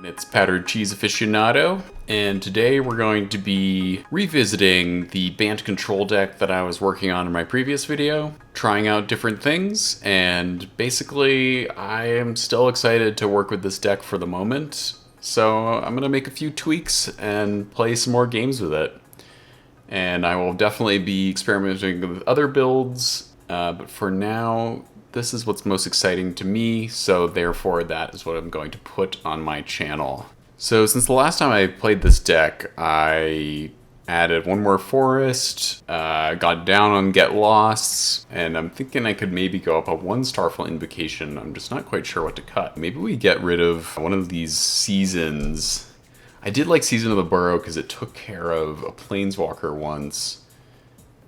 It's Powdered Cheese Aficionado, and today we're going to be revisiting the Bant Control deck that I was working on in my previous video, trying out different things, and basically I am still excited to work with this deck for the moment, so I'm going to make a few tweaks and play some more games with it. And I will definitely be experimenting with other builds, but for now, this is what's most exciting to me, so therefore that is what I'm going to put on my channel. So since the last time I played this deck, I added one more forest, got down on get lost, and I'm thinking I could maybe go up a one Starfall Invocation. I'm just not quite sure what to cut. Maybe we get rid of one of these seasons. I did like Season of the Burrow because it took care of a Planeswalker once.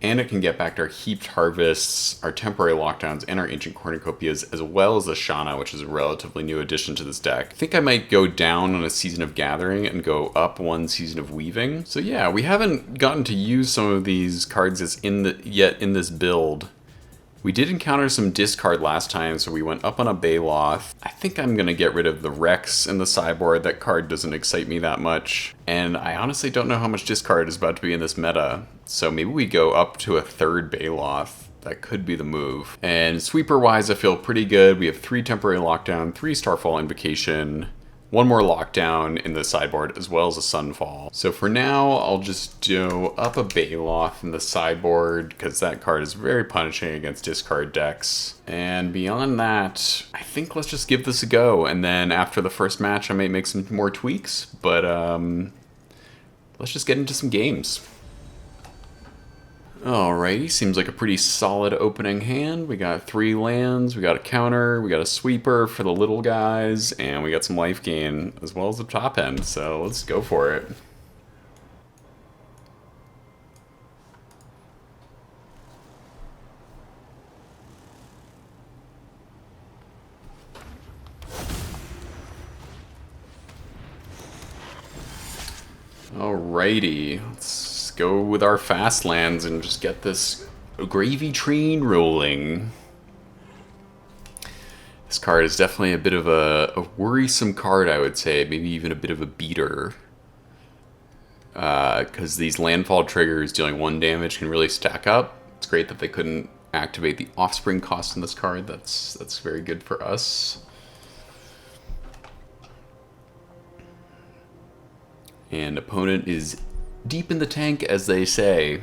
And it can get back to our Heaped Harvests, our Temporary Lockdowns, and our Ancient Cornucopias, as well as the Shana, which is a relatively new addition to this deck. I think I might go down on a Season of Gathering and go up one Season of Weaving. So yeah, we haven't gotten to use some of these cards yet in this build. We did encounter some discard last time, so we went up on a Baloth. I think I'm going to get rid of the Rex in the sideboard. That card doesn't excite me that much. And I honestly don't know how much discard is about to be in this meta. So maybe we go up to a third Baloth. That could be the move. And sweeper-wise, I feel pretty good. We have 3 Temporary Lockdown, 3 Starfall Invocation, 1 more Lockdown in the sideboard, as well as a Sunfall. So for now, I'll just do up a Baloth in the sideboard, because that card is very punishing against discard decks. And beyond that, I think let's just give this a go. And then after the first match, I might make some more tweaks. But let's just get into some games. Alrighty, seems like a pretty solid opening hand. We got 3 lands, we got a counter, we got a sweeper for the little guys, and we got some life gain as well as the top end, so let's go for it. Alrighty, let's go with our fast lands and just get this gravy train rolling. This card is definitely a bit of a worrisome card, I would say, maybe even a bit of a beater. Because these landfall triggers dealing 1 damage can really stack up. It's great that they couldn't activate the offspring cost in this card. That's very good for us. And opponent is deep in the tank, as they say.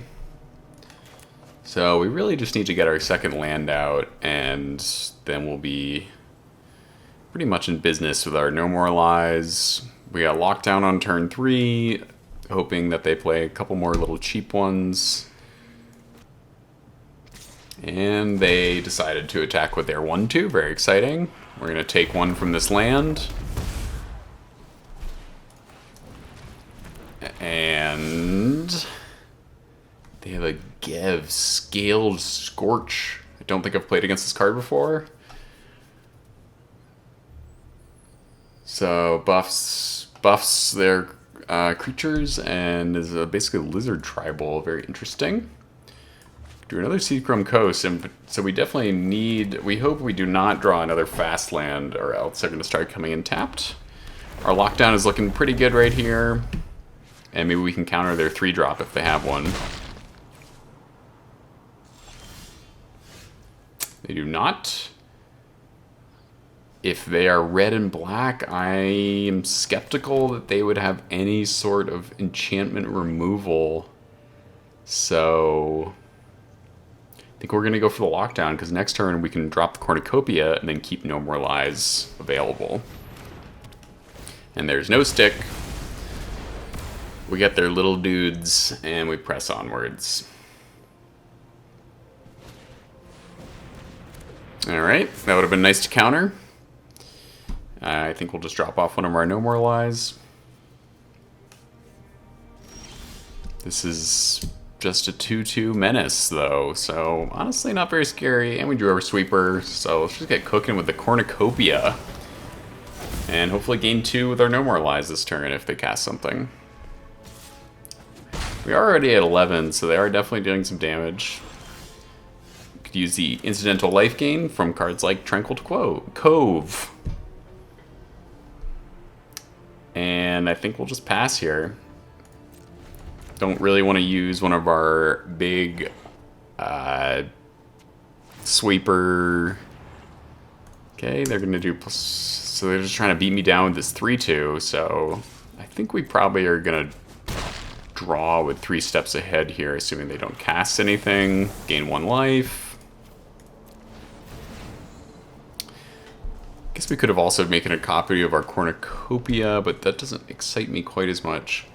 So we really just need to get our second land out, and then we'll be pretty much in business with our No More Lies. We got Lockdown on turn 3, hoping that they play a couple more little cheap ones. And they decided to attack with their 1/2, very exciting. We're going to take 1 from this land. And they have a Gev, Scaled Scorch. I don't think I've played against this card before. So buffs their creatures and is basically a lizard tribal. Very interesting. Do another Seachrome Coast, and so we definitely need. We hope we do not draw another fast land, or else they're going to start coming in tapped. Our lockdown is looking pretty good right here. And maybe we can counter their 3-drop if they have one. They do not. If they are red and black, I am skeptical that they would have any sort of enchantment removal. So I think we're going to go for the lockdown, because next turn we can drop the Cornucopia and then keep No More Lies available. And there's no stick. We get their little dudes, and we press onwards. Alright, that would have been nice to counter. I think we'll just drop off one of our No More Lies. This is just a 2/2 menace, though, so honestly not very scary. And we drew our sweeper, so let's just get cooking with the Cornucopia. And hopefully gain 2 with our No More Lies this turn if they cast something. We're already at 11, so they are definitely doing some damage. We could use the incidental life gain from cards like Tranquil Cove. And I think we'll just pass here. Don't really want to use one of our big sweeper. Okay, they're going to do plus, so they're just trying to beat me down with this 3-2, so I think we probably are going to draw with 3 steps ahead here, assuming they don't cast anything. Gain 1 life. Guess we could have also made a copy of our Cornucopia, but that doesn't excite me quite as much.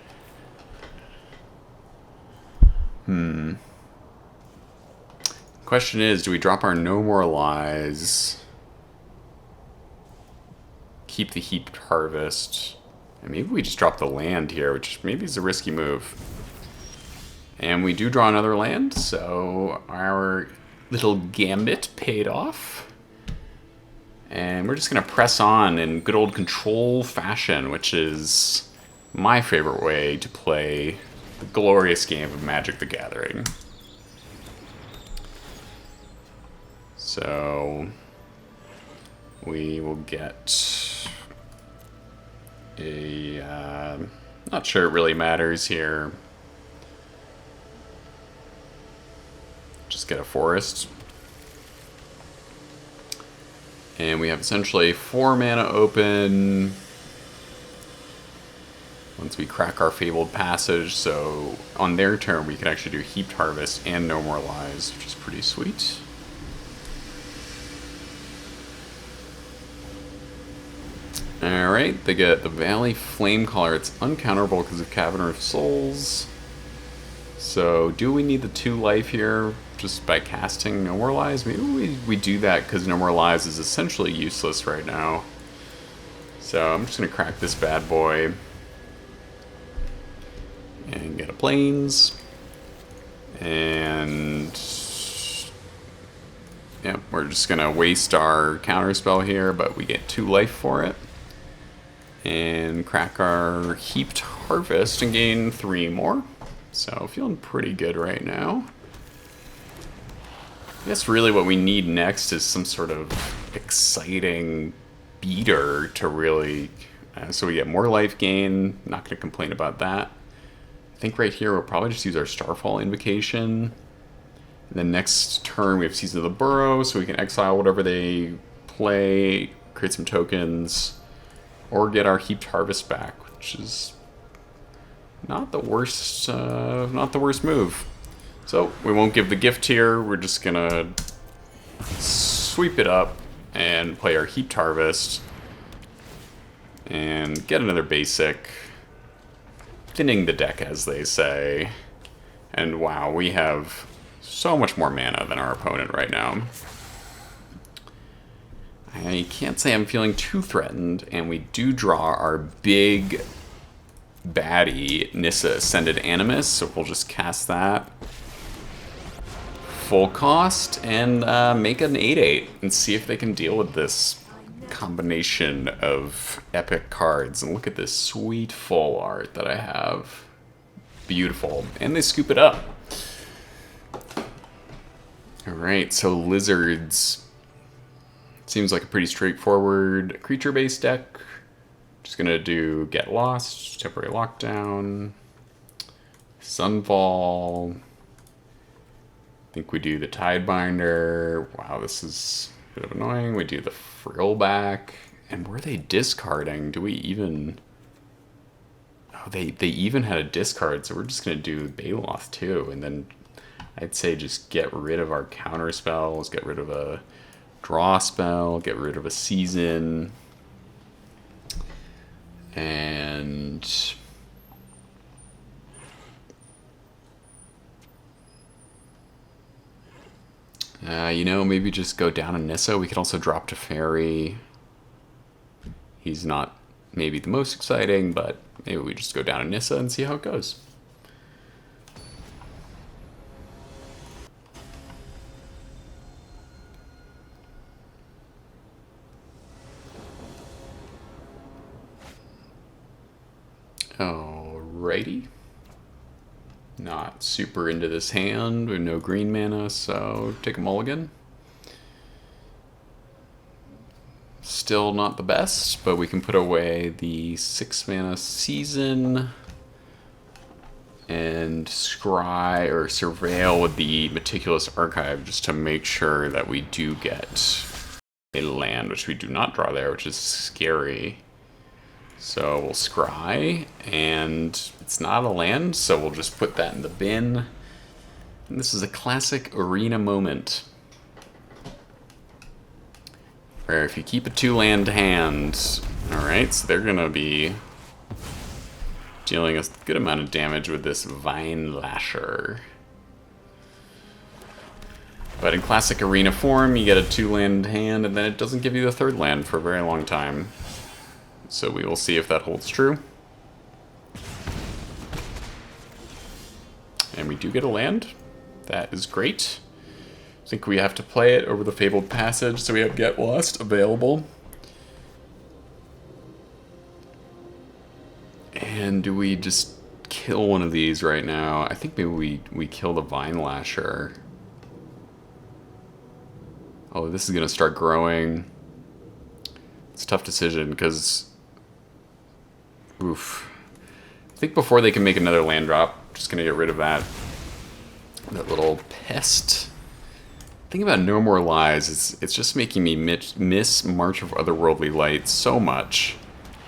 Question is, do we drop our No More Lies? Keep the Heaped Harvest. And maybe we just drop the land here, which maybe is a risky move. And we do draw another land, so our little gambit paid off. And we're just going to press on in good old control fashion, which is my favorite way to play the glorious game of Magic the Gathering. So we will get a... not sure it really matters here. Just get a forest. And we have essentially 4 mana open once we crack our Fabled Passage, so on their turn we can actually do Heaped Harvest and No More Lies, which is pretty sweet. Alright, they get the Valley Flamecaller. It's uncounterable because of Cavern of Souls. So, do we need the 2 life here just by casting No More Lies? Maybe we do that because No More Lies is essentially useless right now. So, I'm just going to crack this bad boy and get a Plains. And yeah, we're just going to waste our counterspell here, but we get 2 life for it. And crack our Heaped Harvest and gain 3 more. So feeling pretty good right now. I guess really what we need next is some sort of exciting beater to really... so we get more life gain. Not going to complain about that. I think right here we'll probably just use our Starfall Invocation. And then next turn we have Season of the Burrow, so we can exile whatever they play, create some tokens, or get our Heaped Harvest back, which is not the worst move. So we won't give the gift here. We're just gonna sweep it up and play our Heaped Harvest and get another basic, thinning the deck, as they say. And wow, we have so much more mana than our opponent right now. I can't say I'm feeling too threatened, and we do draw our big baddie, Nissa Ascended Animist, so we'll just cast that full cost and make an 8/8 and see if they can deal with this combination of epic cards. And look at this sweet full art that I have. Beautiful. And they scoop it up. Alright, so Lizards. Seems like a pretty straightforward creature-based deck. Just gonna do Get Lost, Temporary Lockdown, Sunfall. I think we do the Tidebinder. Wow, this is a bit of annoying. We do the Frillback. And were they discarding? Do we even... Oh, they even had a discard, so we're just gonna do Baloth too. And then I'd say just get rid of our counter spells, get rid of a draw spell, get rid of a season, and you know, maybe just go down on Nissa. We could also drop to Fairy. He's not maybe the most exciting, but maybe we just go down to Nissa and see how it goes. Alrighty. Not super into this hand with no green mana, so take a mulligan. Still not the best, but we can put away the 6 mana Season and scry or surveil with the Meticulous Archive just to make sure that we do get a land, which we do not draw there, which is scary. So we'll scry, and it's not a land, so we'll just put that in the bin. And this is a classic arena moment, where if you keep a 2-land hand, alright, so they're gonna be dealing a good amount of damage with this Vine Lasher. But in classic arena form, you get a 2-land hand, and then it doesn't give you the 3rd land for a very long time. So we will see if that holds true. And we do get a land. That is great. I think we have to play it over the Fabled Passage, so we have Get Lost available. And do we just kill one of these right now? I think maybe we kill the Vine Lasher. Oh, this is going to start growing. It's a tough decision, because... Oof. I think before they can make another land drop, I'm just going to get rid of that little pest. The thing about No More Lies is it's just making me miss March of Otherworldly Light so much,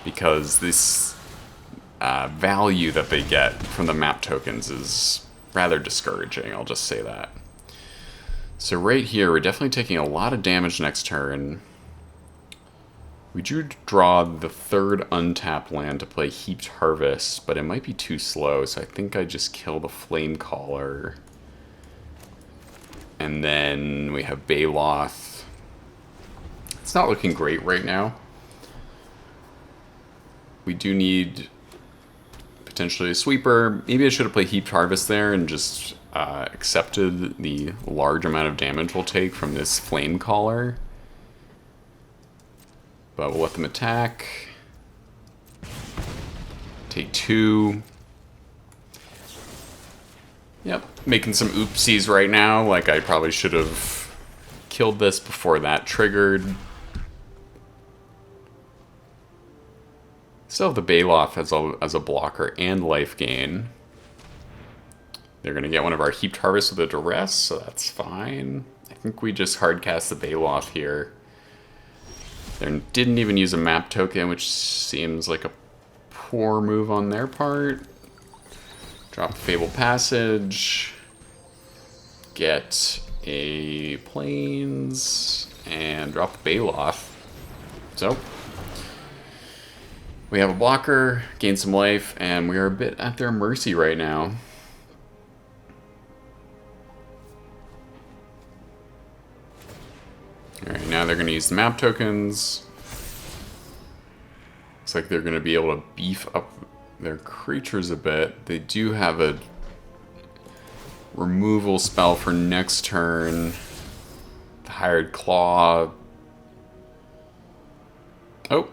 because this value that they get from the map tokens is rather discouraging, I'll just say that. So right here, we're definitely taking a lot of damage next turn. We do draw the 3rd untapped land to play Heaped Harvest, but it might be too slow, so I think I just kill the Flame Caller. And then we have Baloth. It's not looking great right now. We do need potentially a sweeper. Maybe I should have played Heaped Harvest there and just accepted the large amount of damage we'll take from this Flame Caller. But we'll let them attack. Take 2. Yep, making some oopsies right now. Like, I probably should have killed this before that triggered. Still have the Baloth as a blocker and life gain. They're going to get one of our Heaped Harvest with a Duress, so that's fine. I think we just hardcast the Baloth here. They didn't even use a map token, which seems like a poor move on their part. Drop the Fabled Passage. Get a Plains. And drop the Baloth. So, we have a blocker, gain some life, and we are a bit at their mercy right now. Alright, now they're going to use the map tokens. Looks like they're going to be able to beef up their creatures a bit. They do have a removal spell for next turn. The Hired Claw. Oh.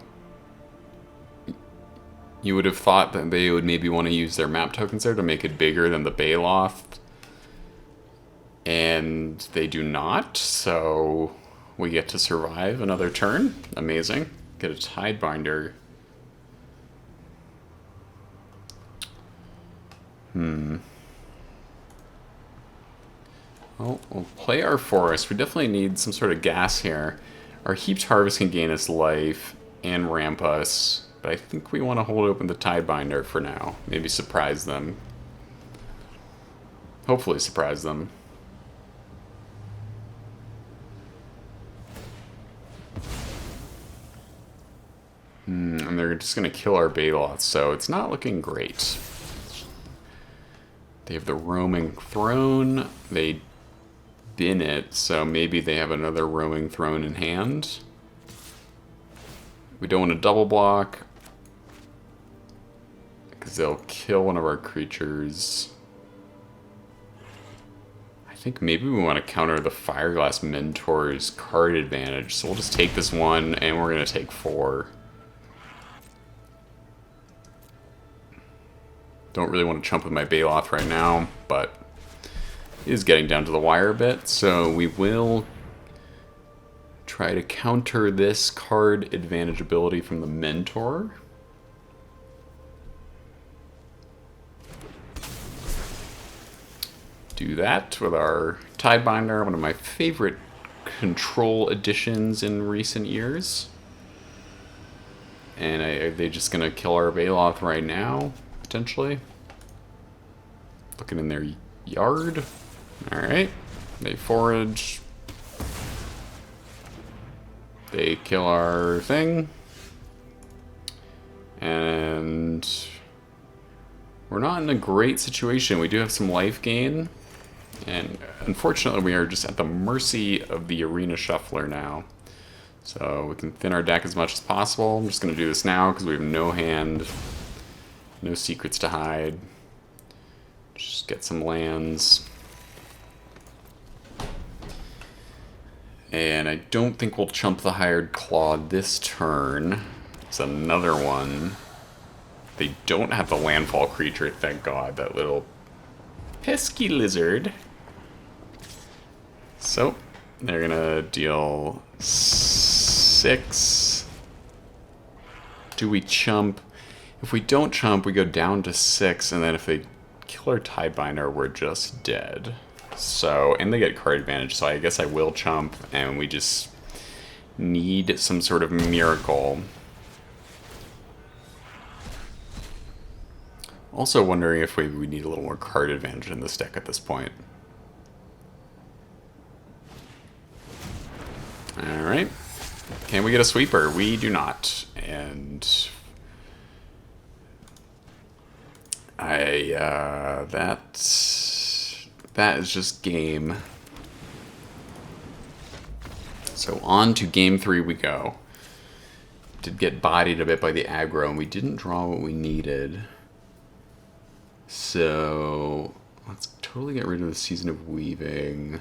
You would have thought that they would maybe want to use their map tokens there to make it bigger than the Baloth. And they do not, so we get to survive another turn. Amazing. Get a Tidebinder. Well, we'll play our forest. We definitely need some sort of gas here. Our Heaped Harvest can gain us life and ramp us, but I think we want to hold open the Tidebinder for now. Maybe surprise them. Hopefully surprise them. And they're just going to kill our Baloth, so it's not looking great. They have the Roaming Throne. They bin it, so maybe they have another Roaming Throne in hand. We don't want to double block, because they'll kill one of our creatures. I think maybe we want to counter the Fireglass Mentor's card advantage, so we'll just take this one, and we're going to take 4. Don't really want to chump with my Baloth right now, but it is getting down to the wire a bit, so we will Try to counter this card advantage ability from the Mentor. Do that with our Tidebinder, one of my favorite control additions in recent years. And are they just gonna kill our Baloth right now, potentially? Looking in their yard. Alright. They forage. They kill our thing. And we're not in a great situation. We do have some life gain. And unfortunately, we are just at the mercy of the Arena Shuffler now. So we can thin our deck as much as possible. I'm just going to do this now because we have no hand, no secrets to hide. Just get some lands. And I don't think we'll chump the Hired Claw this turn. It's another one. They don't have the landfall creature, thank God. That little pesky lizard. So, they're gonna deal 6. Do we chump? If we don't chump, we go down to 6, and then if they kill our Tidebinder, we're just dead. So, and they get card advantage, so I guess I will chump, and we just need some sort of miracle. Also wondering if we need a little more card advantage in this deck at this point. Alright. Can we get a sweeper? We do not. And that is just game. So on to game 3 we go. Did get bodied a bit by the aggro, and we didn't draw what we needed. So let's totally get rid of the Season of Weaving.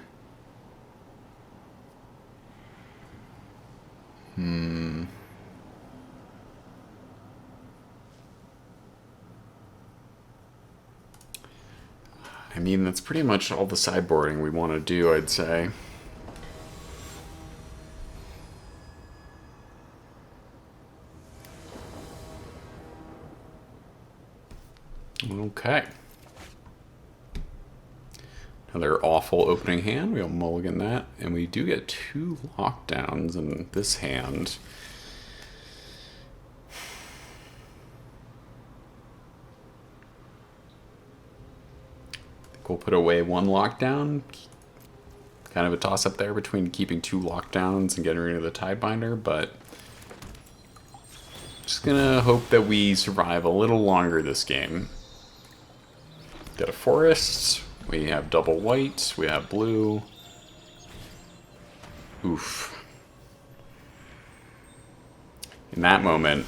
I mean, that's pretty much all the sideboarding we want to do, I'd say. Okay. Another awful opening hand. We'll mulligan that. And we do get 2 lockdowns in this hand. I think we'll put away 1 lockdown. Kind of a toss-up there between keeping 2 lockdowns and getting rid of the Tidebinder, but just gonna hope that we survive a little longer this game. Got a forest. We have double white. We have blue. Oof. In that moment,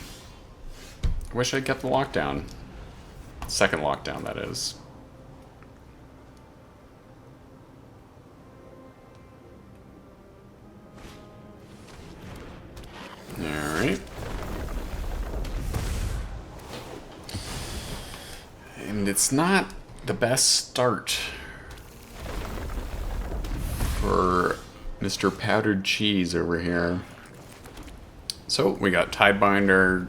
I wish I'd kept the lockdown. Second lockdown, that is. Alright. And it's not the best start for Mr. Powdered Cheese over here. So we got Tidebinder.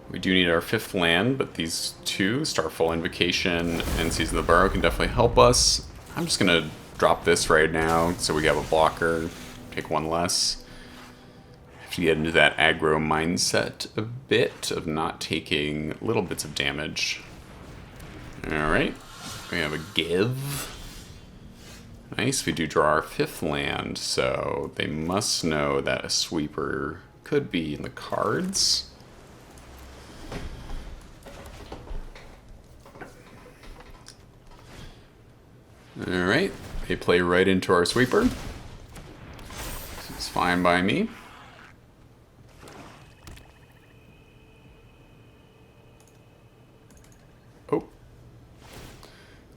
We do need our 5th land, but these 2, Starfall Invocation and Season of the Burrow, can definitely help us. I'm just gonna drop this right now so we have a blocker, take 1 less. Have to get into that aggro mindset a bit of not taking little bits of damage. Alright, we have a give. Nice, we do draw our 5th land, so they must know that a sweeper could be in the cards. Alright, they play right into our sweeper. It's fine by me.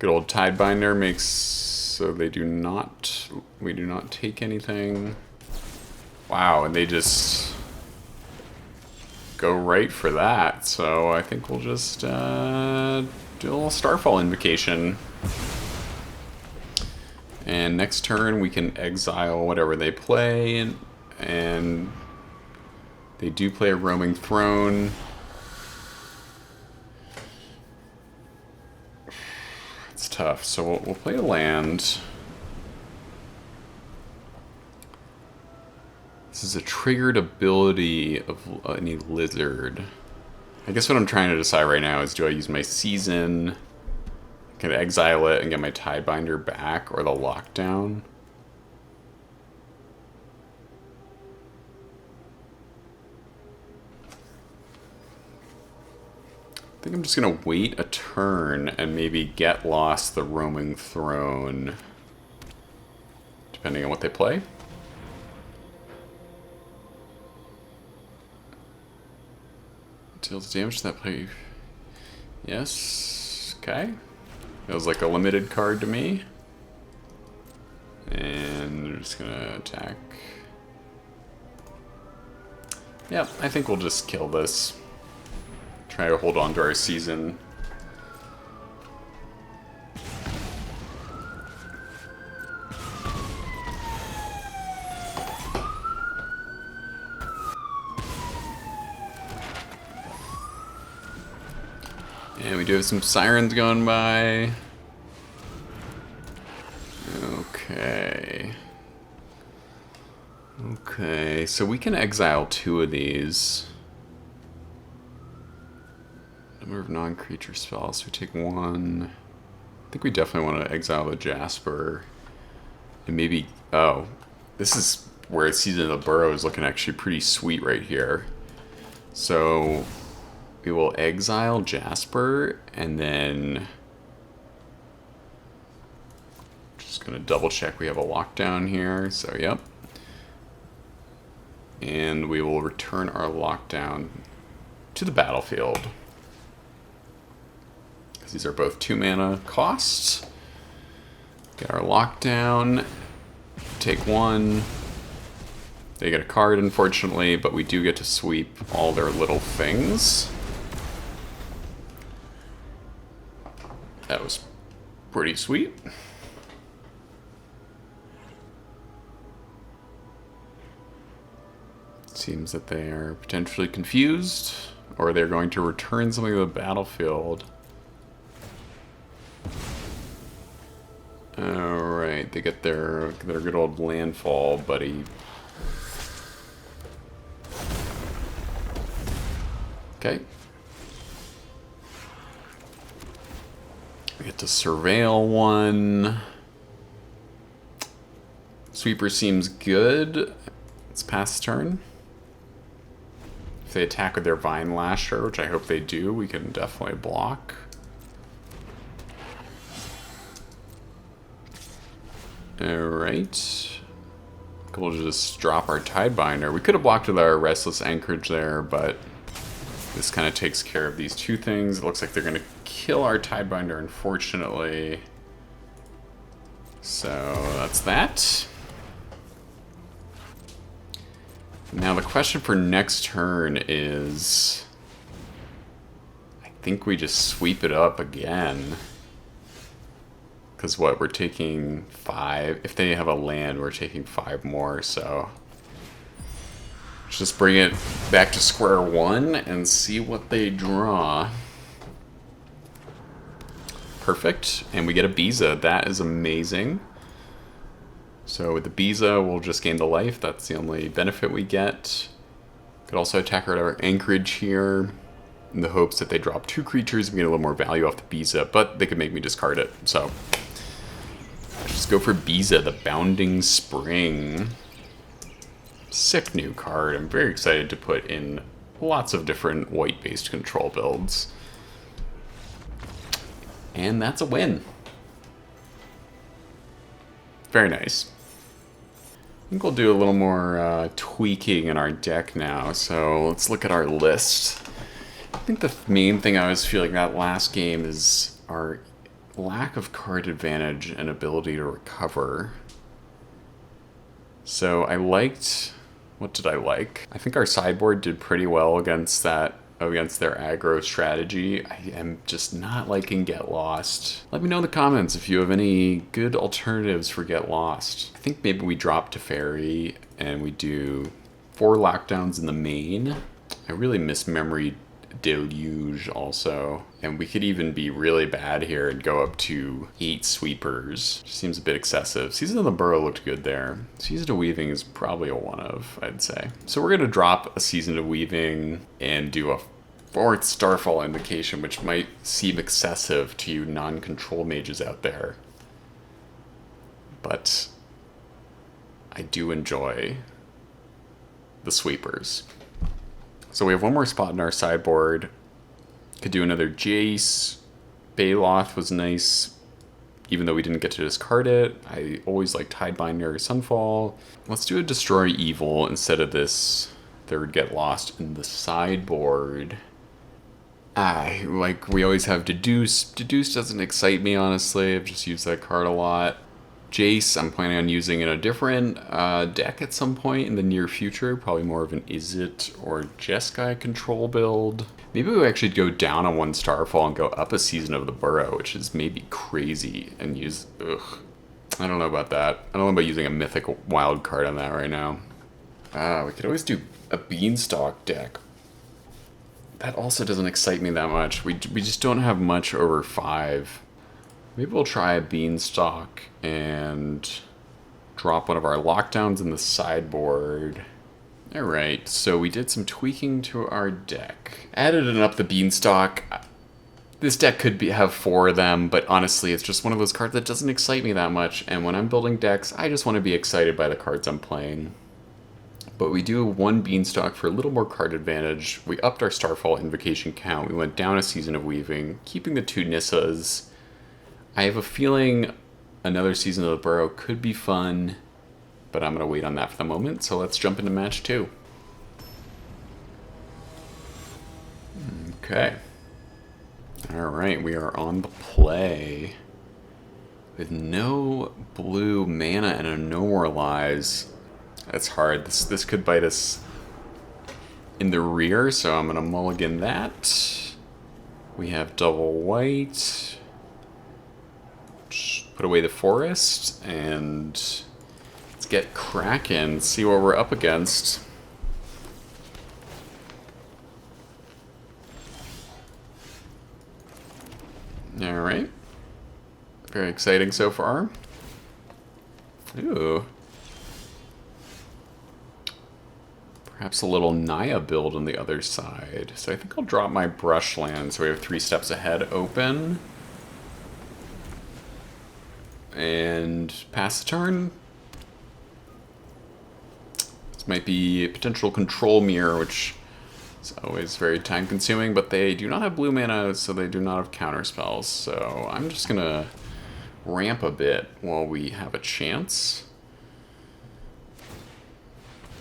Good old Tidebinder makes so we do not take anything. Wow, and they just go right for that. So I think we'll just do a little Starfall Invocation. And next turn we can exile whatever they play, and they do play a roaming throne. It's tough, so we'll play a land. This is a triggered ability of any lizard. I guess what I'm trying to decide right now is, do I use my season, I can exile it and get my Tidebinder back, or the lockdown? I think I'm just gonna wait a turn and maybe get lost the roaming throne, depending on what they play. Deals damage to that play. Yes. Okay. Feels like a limited card to me. And they're just gonna attack. Yep, I think we'll just kill this. Try to hold on to our season. And we do have some sirens going by. Okay. Okay, so we can exile 2 of these. Number of non-creature spells, we take 1. I think we definitely want to exile the Jasper. And maybe, oh, this is where Season of the Burrow is looking actually pretty sweet right here. So we will exile Jasper, and then just gonna double check we have a lockdown here, so yep. And we will return our lockdown to the battlefield, because these are both 2 mana costs. Get our lockdown, take 1. They get a card, unfortunately, but we do get to sweep all their little things. That was pretty sweet. Seems that they are potentially confused, or they're going to return something to the battlefield. Alright, they get their good old landfall, buddy. Okay. We get to surveil 1. Sweeper seems good. It's past turn. If they attack with their Vine Lasher, which I hope they do, we can definitely block. Alright. We'll just drop our Tidebinder. We could have blocked with our Restless Anchorage there, but this kind of takes care of these 2 things. It looks like they're going to kill our Tidebinder, unfortunately. So that's that. Now the question for next turn is, I think we just sweep it up again. Because what, we're taking 5. If they have a land, we're taking 5 more, so let's just bring it back to square 1 and see what they draw. Perfect, and we get a Beza. That is amazing. So with the Beza, we'll just gain the life. That's the only benefit we get. Could also attack our Anchorage here in the hopes that they drop 2 creatures and get a little more value off the Beza, but they could make me discard it. So just go for Beza, the Bounding Spring. Sick new card. I'm very excited to put in lots of different white-based control builds. And that's a win. Very nice. I think we'll do a little more tweaking in our deck now. So let's look at our list. I think the main thing I was feeling that last game is our lack of card advantage and ability to recover. So I liked... What did I like? I think our sideboard did pretty well against that against their aggro strategy. I am just not liking Get Lost. Let me know in the comments if you have any good alternatives for Get Lost. I think maybe we drop Teferi and we do 4 lockdowns in the main. I really miss Memory Deluge also. And we could even be really bad here and go up to 8 sweepers. Seems a bit excessive. Season of the Burrow looked good there. Season of Weaving is probably a 1 of, I'd say. So we're gonna drop a Season of Weaving and do a 4th Starfall Invocation, which might seem excessive to you non-control mages out there. But I do enjoy the sweepers. So we have 1 more spot in our sideboard. Could do another Jace. Baloth was nice, even though we didn't get to discard it. I always like Tidebinder or Sunfall. Let's do a Destroy Evil instead of this 3rd Get Lost in the sideboard. Like we always have Deduce. Deduce doesn't excite me, honestly. I've just used that card a lot. Jace, I'm planning on using in a different deck at some point in the near future. Probably more of an Izzet or Jeskai control build. Maybe we actually go down on 1 Starfall and go up a Season of the Burrow, which is maybe crazy, and use... Ugh. I don't know about that. I don't know about using a mythic wild card on that right now. We could always do a Beanstalk deck. That also doesn't excite me that much. We just don't have much over 5. Maybe we'll try a Beanstalk and drop one of our lockdowns in the sideboard. Alright, so we did some tweaking to our deck. Added it up the Beanstalk. This deck could have 4 of them, but honestly, it's just one of those cards that doesn't excite me that much, and when I'm building decks, I just want to be excited by the cards I'm playing. But we do 1 Beanstalk for a little more card advantage. We upped our Starfall Invocation count. We went down a Season of Weaving, keeping the 2 Nissas. I have a feeling another Season of the Burrow could be fun, but I'm going to wait on that for the moment, so let's jump into match 2. Okay. Alright, we are on the play. With no blue mana and a No More Lies. That's hard. This could bite us in the rear, so I'm going to mulligan that. We have double white. Put away the forest, and let's get cracking, see what we're up against. Alright. Very exciting so far. Ooh. Perhaps a little Naya build on the other side. So I think I'll drop my Brushland so we have 3 steps ahead open. And pass the turn. This might be a potential control mirror, which is always very time consuming, but they do not have blue mana, so they do not have counter spells. So I'm just gonna ramp a bit while we have a chance.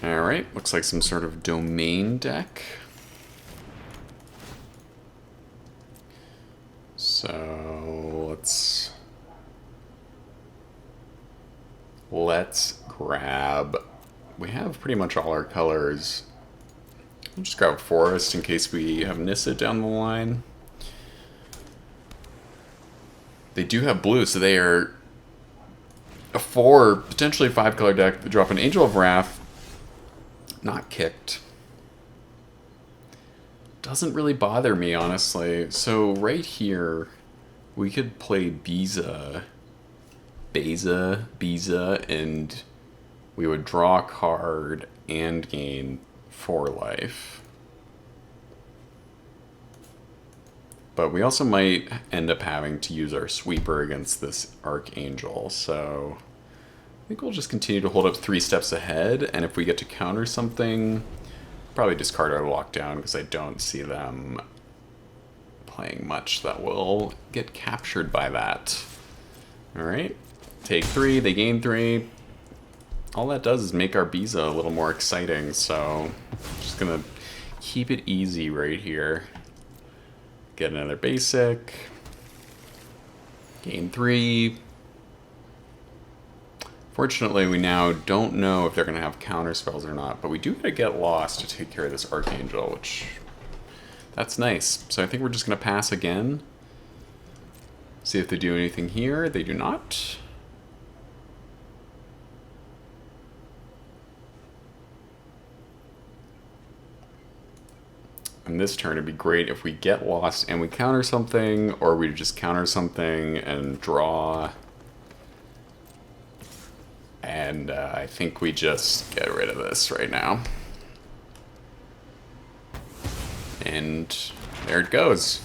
Alright, looks like some sort of domain deck. So let's grab, we have pretty much all our colors. I'll just grab Forest in case we have Nissa down the line. They do have blue, so they are a 4, potentially 5 color deck. They drop an Angel of Wrath, not kicked. Doesn't really bother me, honestly. So right here, we could play Beza, and we would draw a card and gain 4 life. But we also might end up having to use our sweeper against this Archangel, so I think we'll just continue to hold up 3 steps ahead, and if we get to counter something, probably discard our lockdown because I don't see them playing much that will get captured by that. Alright, take 3, they gain 3. All that does is make our Beza a little more exciting, so I'm just gonna keep it easy right here. Get another basic. Gain 3. Fortunately, we now don't know if they're going to have counter spells or not, but we do got to get lost to take care of this Archangel, which That's nice. So I think we're just going to pass again. See if they do anything here. They do not. And this turn, it'd be great if we get lost and we counter something, or we just counter something and draw. And I think we just get rid of this right now. And there it goes.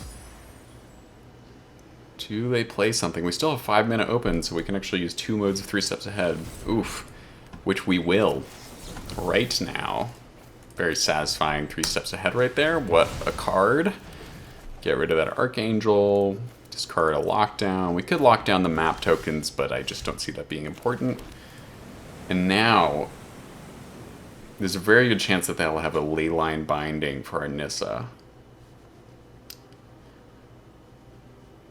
Do they play something? We still have 5 mana open, so we can actually use 2 modes of 3 steps ahead. Oof. Which we will. Right now. Very satisfying 3 steps ahead right there. What a card. Get rid of that Archangel. Discard a lockdown. We could lock down the map tokens, but I just don't see that being important. And now, there's a very good chance that they'll have a Leyline Binding for our Nissa.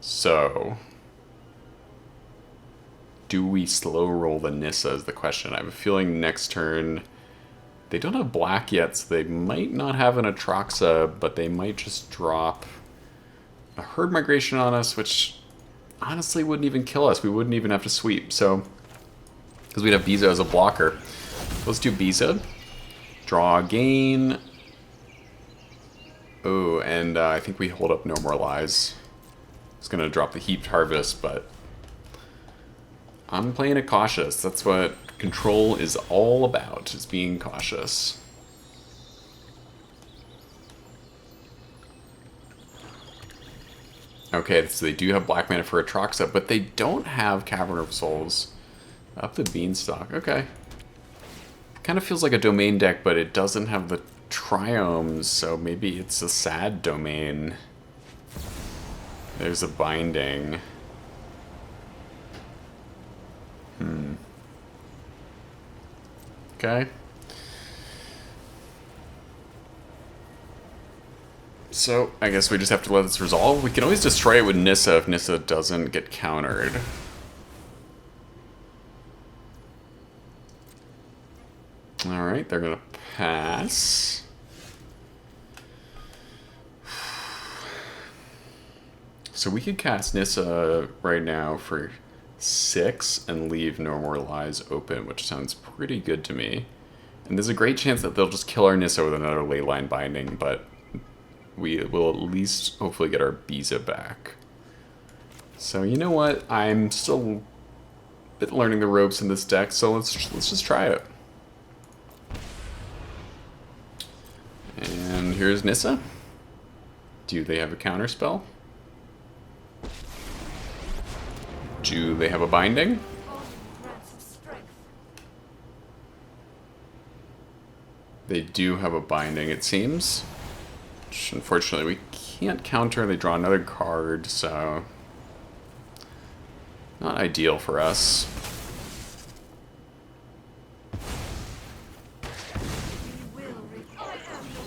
So, do we slow roll the Nissa is the question. I have a feeling next turn, they don't have black yet, so they might not have an Atraxa, but they might just drop a Herd Migration on us, which honestly wouldn't even kill us. We wouldn't even have to sweep, so, because we'd have Beza as a blocker. Let's do Beza. Draw again. Oh, and I think we hold up No More Lies. It's going to drop the Heaped Harvest, but I'm playing it cautious. That's what Control is all about, is being cautious. Okay, so they do have black mana for Atraxa, but they don't have Cavern of Souls. Up the Beanstalk, okay. Kind of feels like a domain deck, but it doesn't have the triomes, so maybe it's a sad domain. There's a binding. Okay. So, I guess we just have to let this resolve. We can always destroy it with Nissa if Nissa doesn't get countered. Alright, they're gonna pass. So we could cast Nissa right now for 6 and leave No More Lies open, which sounds pretty good to me. And there's a great chance that they'll just kill our Nissa with another Leyline Binding, but we will at least hopefully get our Beza back. So you know what? I'm still a bit learning the ropes in this deck, so let's just try it. And here's Nissa. Do they have a counter spell? Do they have a binding? They do have a binding, it seems. Which, unfortunately, we can't counter. They draw another card, so not ideal for us.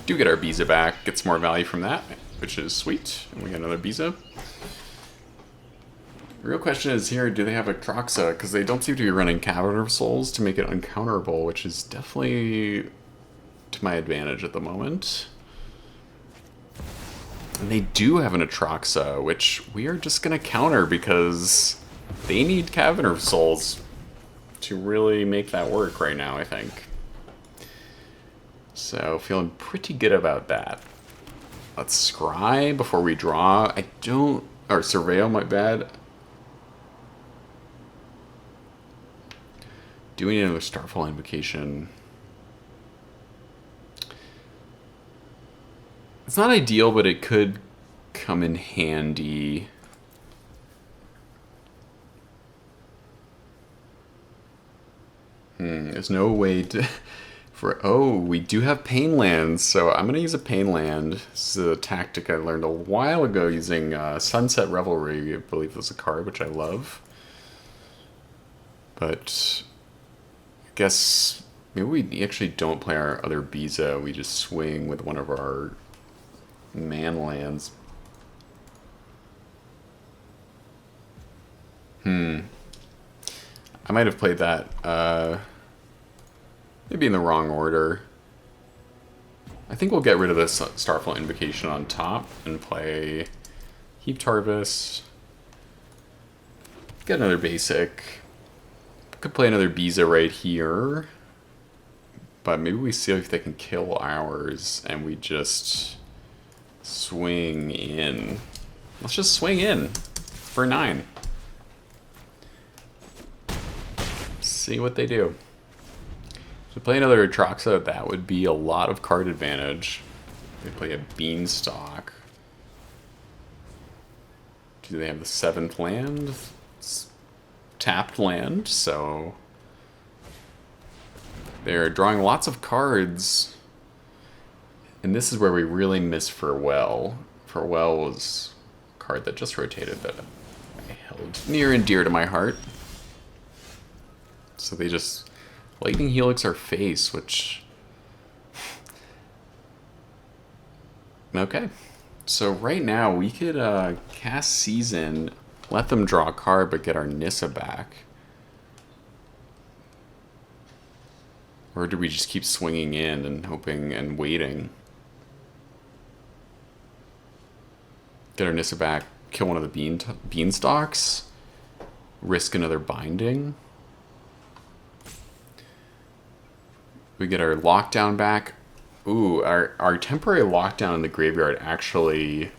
Do get our Beza back. Get some more value from that, which is sweet. And we got another Beza. The real question is here, do they have a Atraxa? Because they don't seem to be running Cavern of Souls to make it uncounterable, which is definitely to my advantage at the moment. And they do have an Atraxa, which we are just going to counter because they need Cavern of Souls to really make that work right now, I think. So, feeling pretty good about that. Let's scry before we draw. Or Surveil, my bad. Doing another Starfall Invocation. It's not ideal, but it could come in handy. There's no way to... Oh, we do have Pain Lands, so I'm going to use a Pain Land. This is a tactic I learned a while ago using Sunset Revelry, I believe was a card, which I love. But I guess maybe we actually don't play our other Beza. We just swing with one of our man lands. I might have played that maybe in the wrong order. I think we'll get rid of this Starfall Invocation on top and play Heaped Harvest. Get another basic. Could play another Beza right here. But maybe we see if they can kill ours and we just swing in. Let's just swing in for 9. See what they do. So play another Atraxa, that would be a lot of card advantage. They play a Beanstalk. Do they have the 7th land? It's tapped land, so they're drawing lots of cards. And this is where we really miss Farewell. Farewell was a card that just rotated that I held near and dear to my heart. So they just Lightning Helix our face, which... Okay. So right now we could cast Season, let them draw a card, but get our Nissa back. Or do we just keep swinging in and hoping and waiting? Get our Nissa back, kill one of the Beanstalks, risk another binding. We get our lockdown back. Ooh, our temporary lockdown in the graveyard actually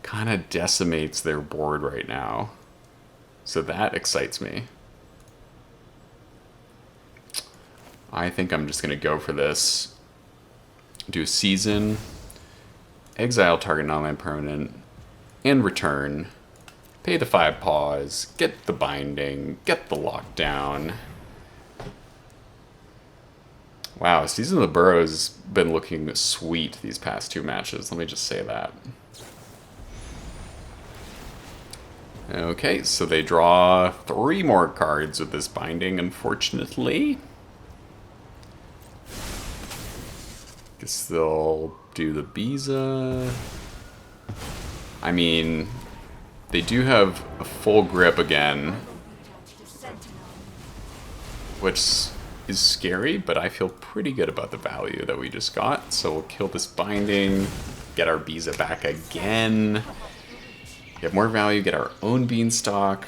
kind of decimates their board right now. So that excites me. I think I'm just going to go for this. Do Season, exile target non-land permanent, and return. Pay the 5 pause, get the binding, get the lockdown. Wow, Season of the Burrow's been looking sweet these past 2 matches. Let me just say that. Okay, so they draw 3 more cards with this binding, unfortunately. Guess they'll do the Beza. I mean, they do have a full grip again, which is scary, but I feel pretty good about the value that we just got. So we'll kill this binding, get our Beza back again, get more value, get our own Beanstalk.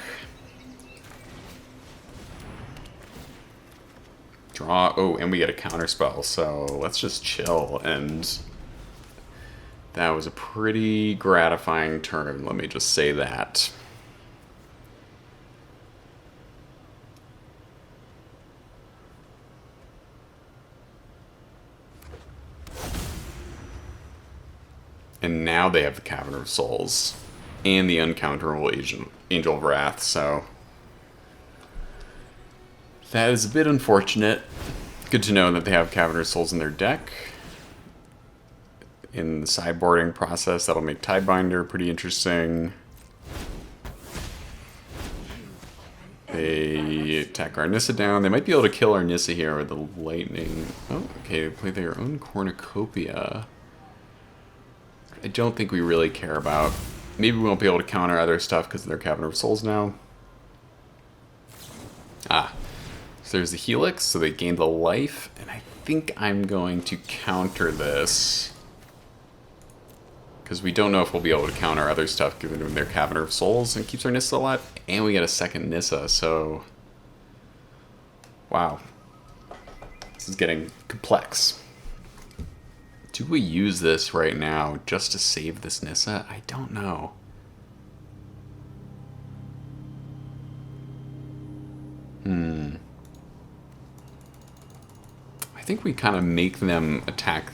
Draw, oh, and we get a counterspell, so let's just chill. And that was a pretty gratifying turn, let me just say that. And now they have the Cavern of Souls and the uncounterable Angel of Wrath, so that is a bit unfortunate. Good to know that they have Cavern of Souls in their deck. In the sideboarding process, that'll make Tidebinder pretty interesting. They attack our Nissa down. They might be able to kill our Nissa here with the lightning. Oh, okay, they play their own Cornucopia. I don't think we really care about. Maybe we won't be able to counter other stuff because of their Cavern of Souls now. Ah, so there's the Helix, so they gain the life, and I think I'm going to counter this because we don't know if we'll be able to counter other stuff given them their Cavern of Souls, and keeps our Nissa alive, and we get a second Nissa, so wow, this is getting complex. Do we use this right now just to save this Nissa? I don't know. I think we kind of make them attack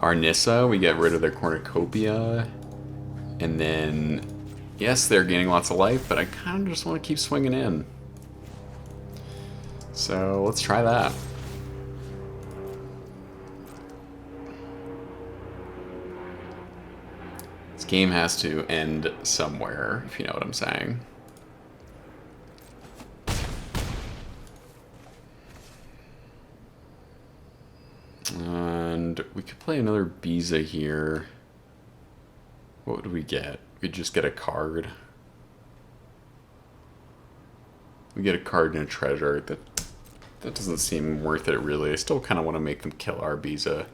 our Nissa. We get rid of their Cornucopia. And then, yes, they're gaining lots of life, but I kind of just want to keep swinging in. So let's try that. This game has to end somewhere, if you know what I'm saying. And we could play another Beza here. What would we get? We'd just get a card. We get a card and a treasure. That doesn't seem worth it, really. I still kind of want to make them kill our Beza.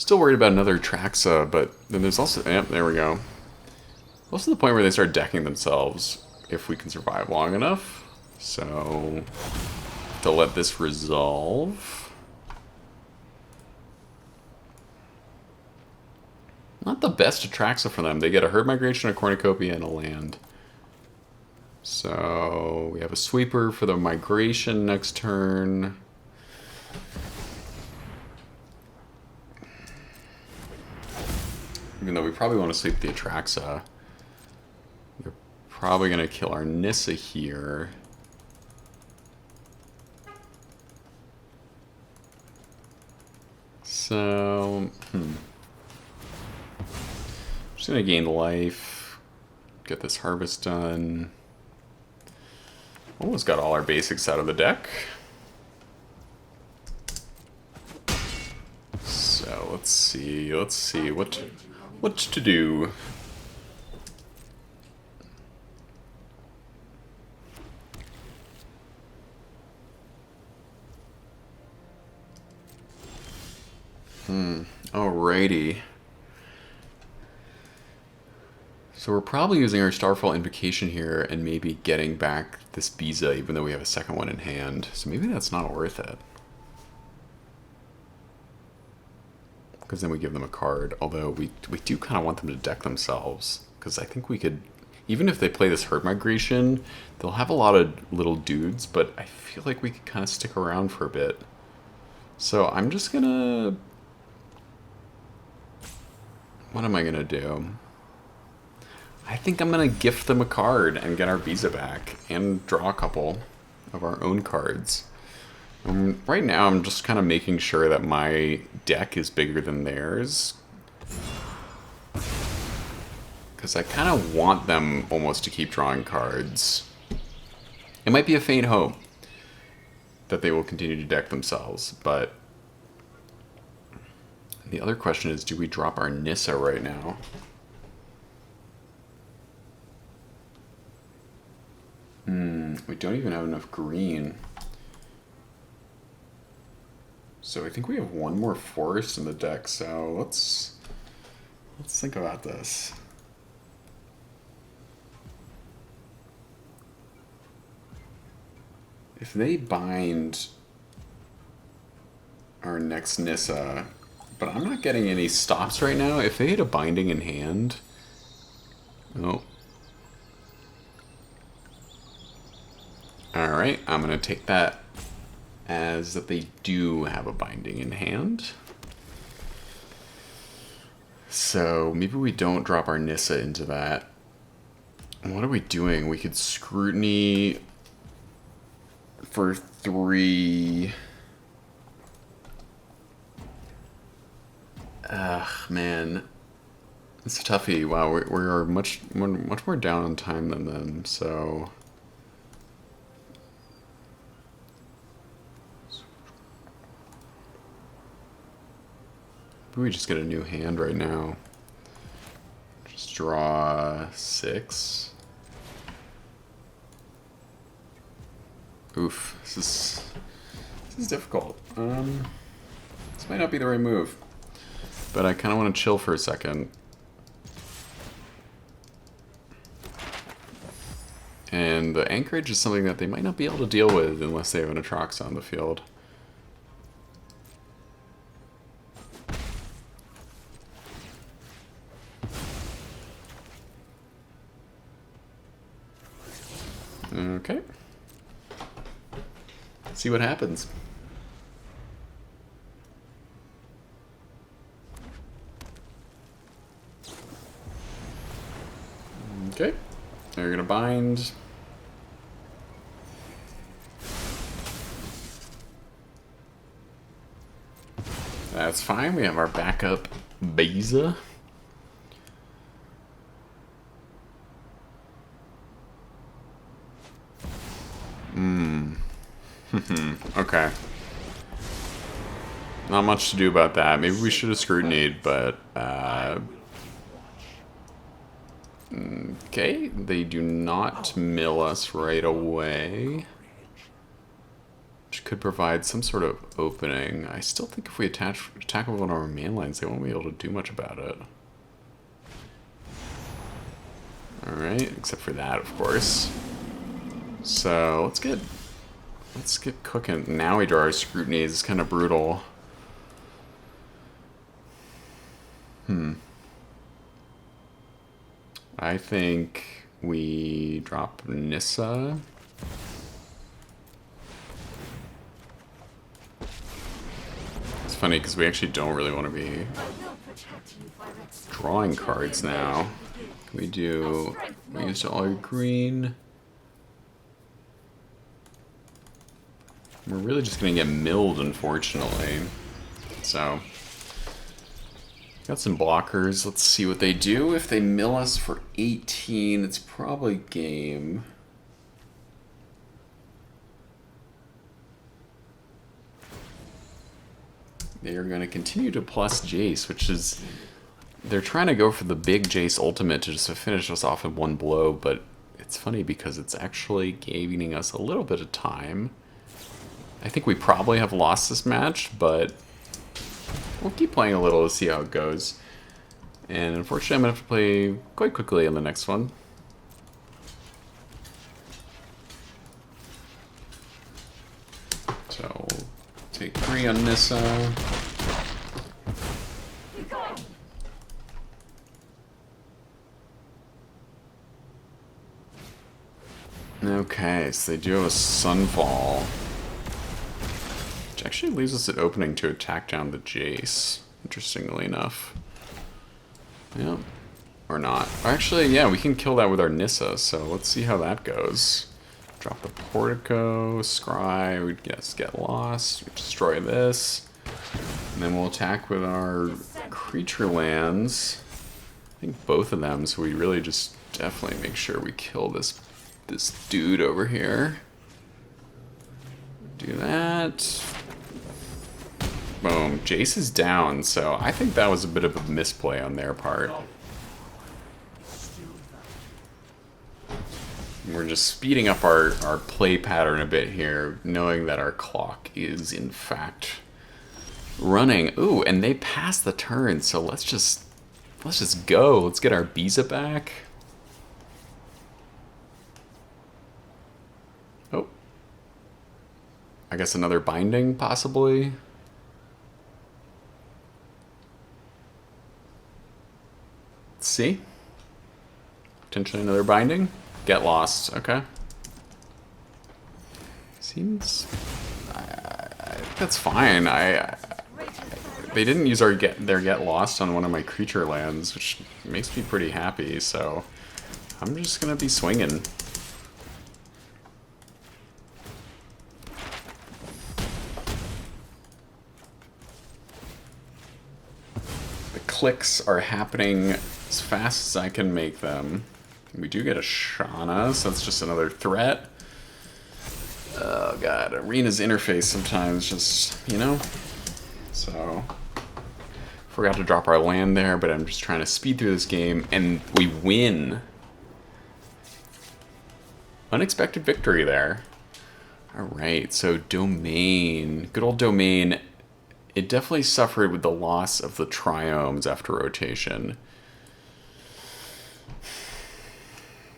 Still worried about another Traxa, but then there's also... Yep, there we go. Also the point where they start decking themselves, if we can survive long enough. So, to let this resolve. Not the best Traxa for them. They get a herd migration, a cornucopia, and a land. So, we have a sweeper for the migration next turn. Even though we probably want to sweep the Atraxa. They're probably going to kill our Nissa here. So, just going to gain life. Get this harvest done. Almost got all our basics out of the deck. So, let's see what to do. Alrighty. So we're probably using our Starfall Invocation here and maybe getting back this Beza, even though we have a second one in hand. So maybe that's not worth it. Because then we give them a card, although we do kind of want them to deck themselves. Because I think we could, even if they play this herd migration, they'll have a lot of little dudes, but I feel like we could kind of stick around for a bit. So I'm just gonna... What am I gonna do? I think I'm gonna gift them a card and get our Beza back and draw a couple of our own cards. Right now I'm just kind of making sure that my deck is bigger than theirs. Because I kind of want them almost to keep drawing cards. It might be a faint hope that they will continue to deck themselves, but the other question is, do we drop our Nissa right now? We don't even have enough green. So I think we have one more forest in the deck, so let's think about this. If they bind our next Nissa, but I'm not getting any stops right now. If they had a binding in hand... Oh. Alright, I'm going to take that as that they do have a binding in hand. So maybe we don't drop our Nissa into that. What are we doing? We could Scrutiny for 3... Man. It's a toughie. Wow, we're much more down on time than them, so... Maybe we just get a new hand right now. Just draw 6. Oof, this is difficult. This might not be the right move. But I kind of want to chill for a second. And the Anchorage is something that they might not be able to deal with unless they have an Atraxa on the field. Okay. Let's see what happens. Okay, they're gonna bind. That's fine, we have our backup Beza. Okay. Not much to do about that. Maybe we should have scrutinied, but okay, they do not mill us right away. Which could provide some sort of opening. I still think if we attack with one of our main lines, they won't be able to do much about it. Alright, except for that, of course. So, let's get cooking. Now we draw our scrutinies. It's kind of brutal. I think we drop Nissa. It's funny because we actually don't really want to be drawing cards now. We used all your green. We're really just going to get milled, unfortunately. So, got some blockers. Let's see what they do. If they mill us for 18, it's probably game. They are going to continue to plus Jace, which is... They're trying to go for the big Jace ultimate to just finish us off in one blow, but it's funny because it's actually gaining us a little bit of time. I think we probably have lost this match, but we'll keep playing a little to see how it goes. And unfortunately, I'm going to have to play quite quickly on the next one. So, we'll take 3 on Nissa. Okay, so they do have a Sunfall, which actually leaves us an opening to attack down the Jace, interestingly enough. Yeah, or not. Actually, yeah, we can kill that with our Nissa, so let's see how that goes. Drop the Portico, Scry, we just get lost, we destroy this, and then we'll attack with our creature lands. I think both of them, so we really just definitely make sure we kill this dude over here. Do that. Boom. Jace is down, so I think that was a bit of a misplay on their part. We're just speeding up our play pattern a bit here, knowing that our clock is in fact running. Ooh, and they passed the turn, so let's just go. Let's get our Beza back. Oh. I guess another binding, possibly. Let's see. Potentially another binding. Get lost. Okay. Seems... that's fine. They didn't use their get lost on one of my creature lands, which makes me pretty happy, so I'm just gonna be swinging. The clicks are happening as fast as I can make them. We do get a Shauna, so that's just another threat. Oh god, Arena's interface sometimes just, you know? So, forgot to drop our land there, but I'm just trying to speed through this game, and we win. Unexpected victory there. Alright, so Domain. Good old Domain. It definitely suffered with the loss of the Triomes after rotation.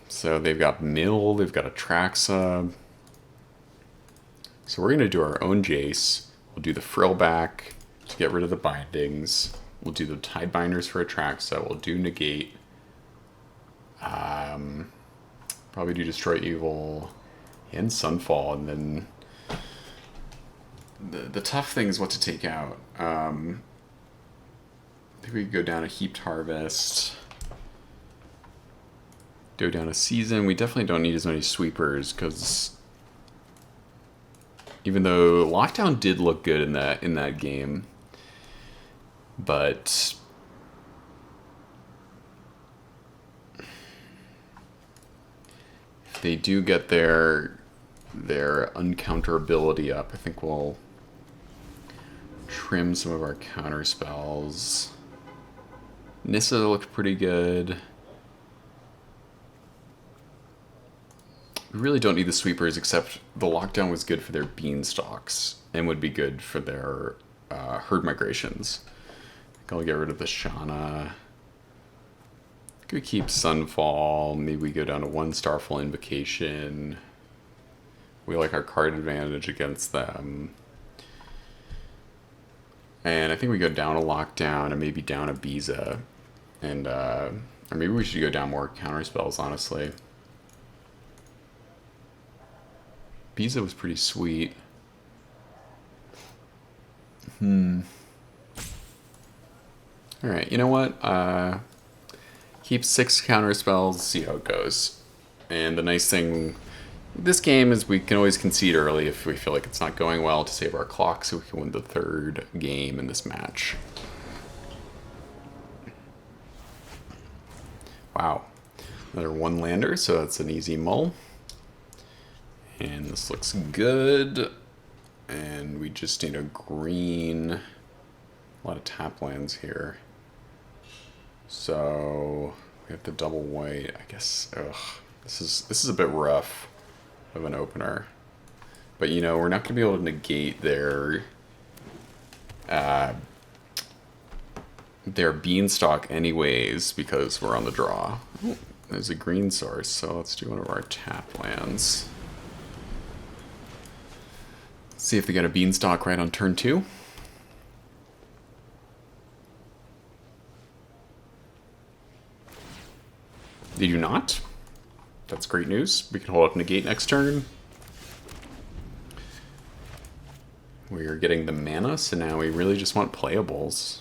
So they've got Mill, they've got Atraxa. So we're going to do our own Jace. We'll do the Frill back to get rid of the bindings. We'll do the Tidebinders for Atraxa. We'll do Negate. Probably do Destroy Evil and Sunfall. And then the tough thing is what to take out. I think we could go down a Heaped Harvest. Go down a Season. We definitely don't need as many sweepers because even though Lockdown did look good in that game, but if they do get their uncounterability up, I think we'll trim some of our counter spells. Nissa looked pretty good. We really don't need the sweepers, except the lockdown was good for their beanstalks and would be good for their herd migrations. I think I'll get rid of the Shana. Could keep Sunfall. Maybe we go down to 1 Starfall Invocation. We like our card advantage against them. And I think we go down a Lockdown and maybe down a Beza. And, or maybe we should go down more counter spells, honestly. Beza was pretty sweet. Alright, you know what? Keep 6 counter spells, see how it goes. And the nice thing with this game is we can always concede early if we feel like it's not going well to save our clock so we can win the 3rd game in this match. Wow. Another 1 lander, so that's an easy mull. And this looks good. And we just need a green. A lot of tap lands here. So we have the double white. I guess this is a bit rough of an opener. But you know, we're not gonna be able to negate their beanstalk anyways because we're on the draw. Ooh, there's a green source, so let's do one of our tap lands. See if they get a beanstalk right on turn 2. They do not. That's great news. We can hold up negate next turn. We are getting the mana, so now we really just want playables.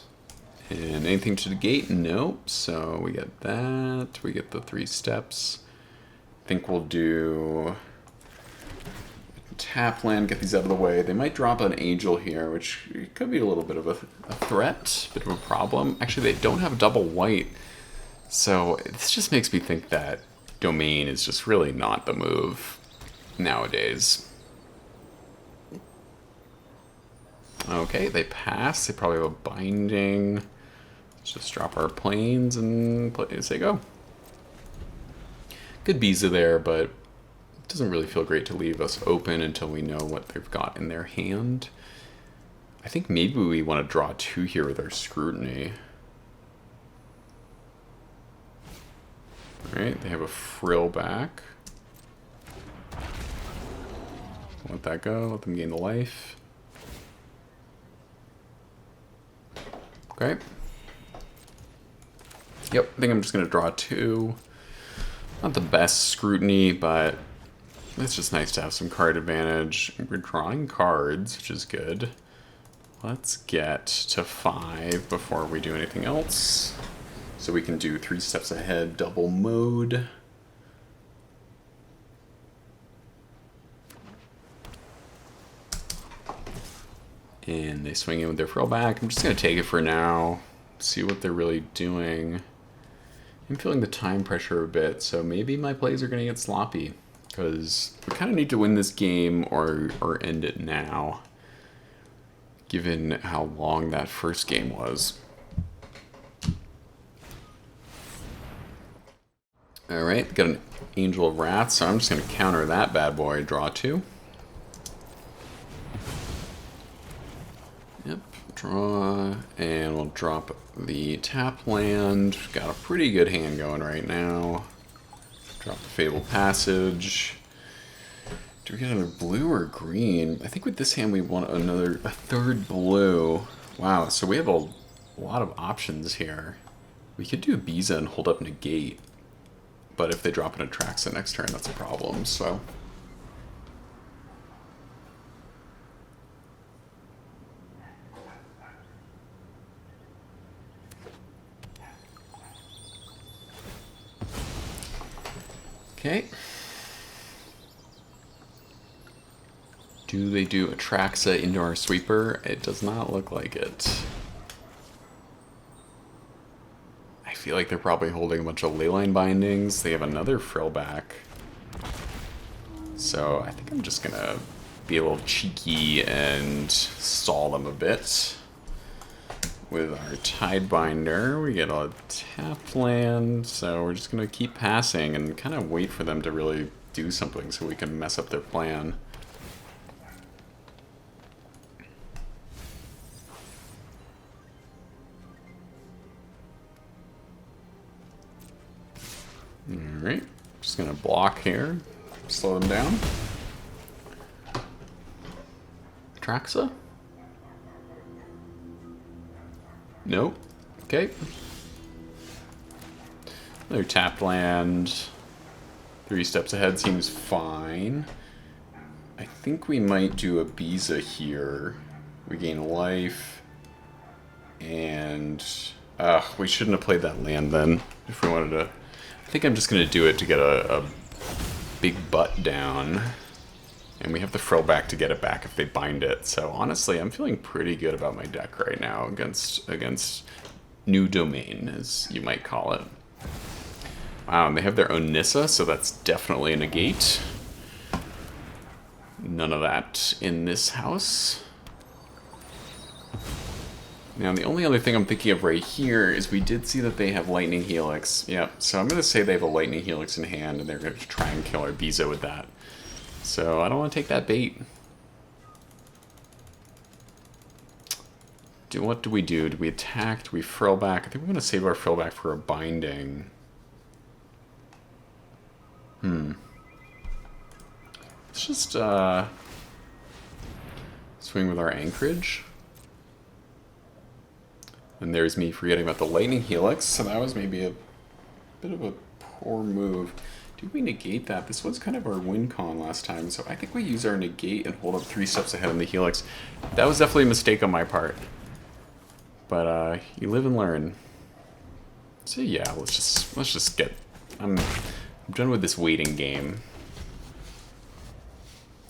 And anything to negate? Nope. So we get that. We get the 3 steps. I think we'll do tap land, get these out of the way. They might drop an angel here, which could be a little bit of a threat, bit of a problem. Actually, they don't have double white. So this just makes me think that domain is just really not the move nowadays. Okay, they pass. They probably have a binding. Let's just drop our planes and play as they go. Good Beza there, but it doesn't really feel great to leave us open until we know what they've got in their hand. I think maybe we want to draw 2 here with our Scrutiny. Alright, they have a frill back. Let that go, let them gain the life. Okay. Yep, I think I'm just going to draw 2. Not the best Scrutiny, but it's just nice to have some card advantage. We're drawing cards, which is good. Let's get to 5 before we do anything else. So we can do 3 steps ahead, double mode. And they swing in with their frill back. I'm just going to take it for now, see what they're really doing. I'm feeling the time pressure a bit, so maybe my plays are going to get sloppy. Because we kind of need to win this game or end it now, given how long that first game was. Alright, got an Angel of Wrath, so I'm just going to counter that bad boy, draw 2. Yep, draw, and we'll drop the tap land. Got a pretty good hand going right now. Drop the Fabled Passage. Do we get another blue or green? I think with this hand we want a 3rd blue. Wow, so we have a lot of options here. We could do a Beza and hold up negate. But if they drop an Atraxa next turn, that's a problem, so. Okay. Do they do Atraxa into our sweeper? It does not look like it. I feel like they're probably holding a bunch of leyline bindings. They have another frill back. So I think I'm just gonna be a little cheeky and stall them a bit. With our Tidebinder, we get a tap land, so we're just gonna keep passing and kind of wait for them to really do something so we can mess up their plan. Alright, just gonna block here, slow them down. Traxa? Nope. Okay. Another tapped land. 3 steps ahead seems fine. I think we might do a Beza here. We gain life. And... we shouldn't have played that land then, if we wanted to... I think I'm just going to do it to get a big butt down. And we have the frill back to get it back if they bind it. So honestly, I'm feeling pretty good about my deck right now against New Domain, as you might call it. Wow, and they have their own Nissa, so that's definitely a negate. None of that in this house. Now, the only other thing I'm thinking of right here is we did see that they have Lightning Helix. Yep, so I'm going to say they have a Lightning Helix in hand, and they're going to try and kill our Beza with that. So I don't want to take that bait. What do we do? Do we attack? Do we frill back? I think we're going to save our frill back for a binding. Let's just swing with our Anchorage. And there's me forgetting about the Lightning Helix, so that was maybe a bit of a poor move. Do we negate that? This was kind of our win con last time, so I think we use our negate and hold up 3 steps ahead on the Helix. That was definitely a mistake on my part. But you live and learn. So yeah, let's just get... I'm done with this waiting game.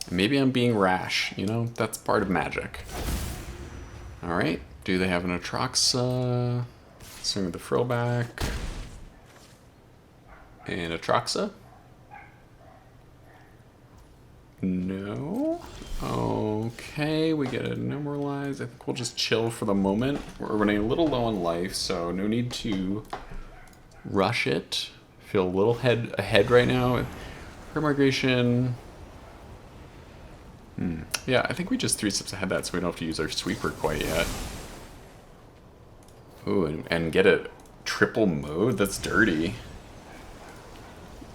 Maybe I'm being rash, you know? That's part of Magic. Alright, do they have an Atraxa? Swing with the frill back. And Atraxa? No. Okay, we get a Memorialize. I think we'll just chill for the moment. We're running a little low on life, so no need to rush it. Feel a little ahead right now. Migration. Yeah, I think we just 3 steps ahead that, so we don't have to use our sweeper quite yet. Ooh, and get a triple mode? That's dirty.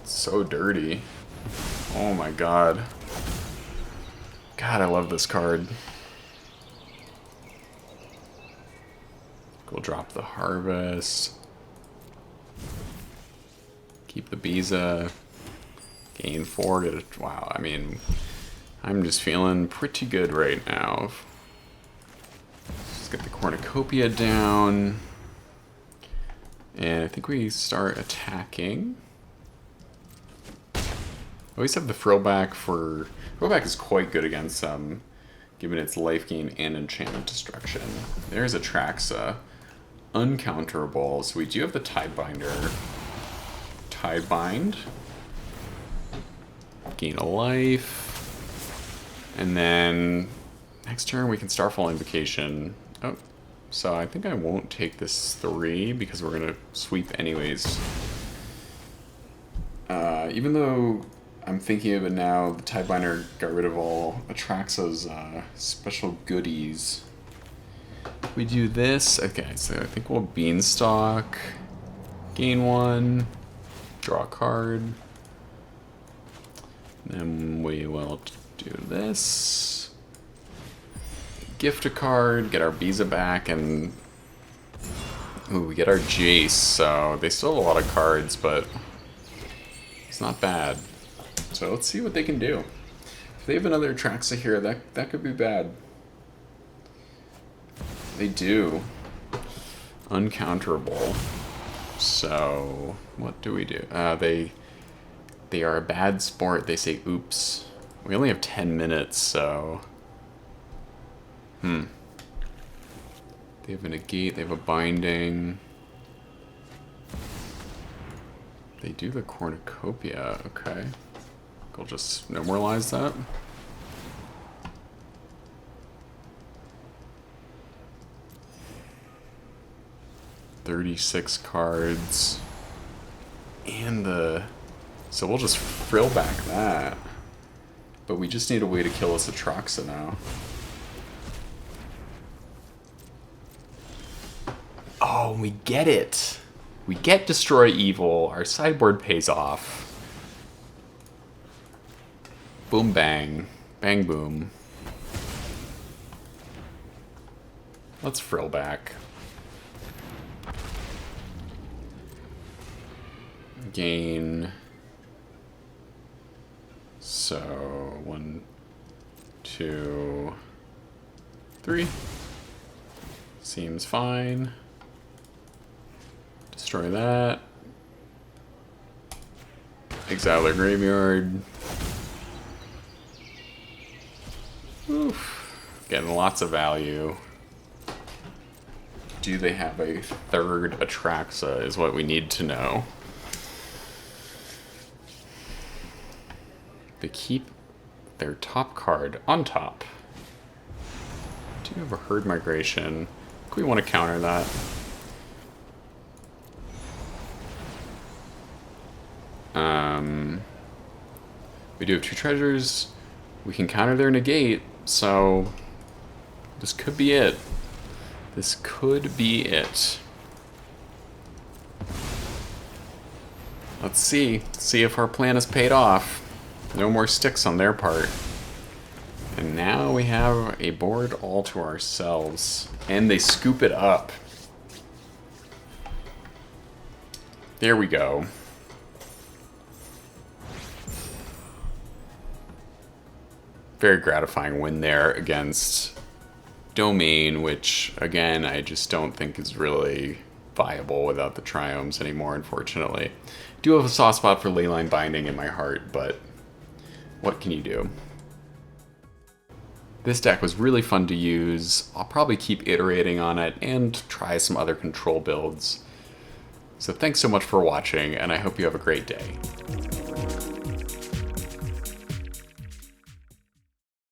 It's so dirty. Oh my god. God, I love this card. We'll drop the Harvest. Keep the Beza. Gain 4, get it. Wow, I mean, I'm just feeling pretty good right now. Let's get the Cornucopia down. And I think we start attacking. I always have the frill back for... Frill back is quite good against given its life gain and enchantment destruction. There's Atraxa. Uncounterable. So we do have the Tidebinder. Tidebind. Gain a life. And then next turn we can Starfall Invocation. Oh, so I think I won't take this 3 because we're going to sweep anyways. Even though I'm thinking of it now, the Tidebinder got rid of all Atraxa's special goodies. We do this. Okay, so I think we'll Beanstalk. Gain 1. Draw a card. Then we will do this. Gift a card, get our Beza back, and... Ooh, we get our Jace, so they still have a lot of cards, but it's not bad. So let's see what they can do. If they have another Atraxa here, that could be bad. They do. Uncounterable. So, what do we do? They are a bad sport. They say, oops. We only have 10 minutes, so... They have a negate, they have a binding. They do the Cornucopia, okay. We'll just memorialize that. $36 cards. And the So we'll just frill back that. But we just need a way to kill this Atraxa now. Oh, we get it. We get Destroy Evil. Our sideboard pays off. Boom bang. Bang boom. Let's frill back. Gain. So 1, 2, 3. Seems fine. Destroy that. Exile their graveyard. Oof. Getting lots of value. Do they have a third Atraxa is what we need to know. They keep their top card on top. Do you have a Herd Migration? We want to counter that. We do have 2 treasures. We can counter their negate, so this could be it. This could be it. Let's see. See if our plan has paid off. No more sticks on their part. And now we have a board all to ourselves. And they scoop it up. There we go. Very gratifying win there against Domain, which, again, I just don't think is really viable without the Triomes anymore, unfortunately. Do have a soft spot for Leyline Binding in my heart, but what can you do? This deck was really fun to use. I'll probably keep iterating on it and try some other control builds. So thanks so much for watching, and I hope you have a great day.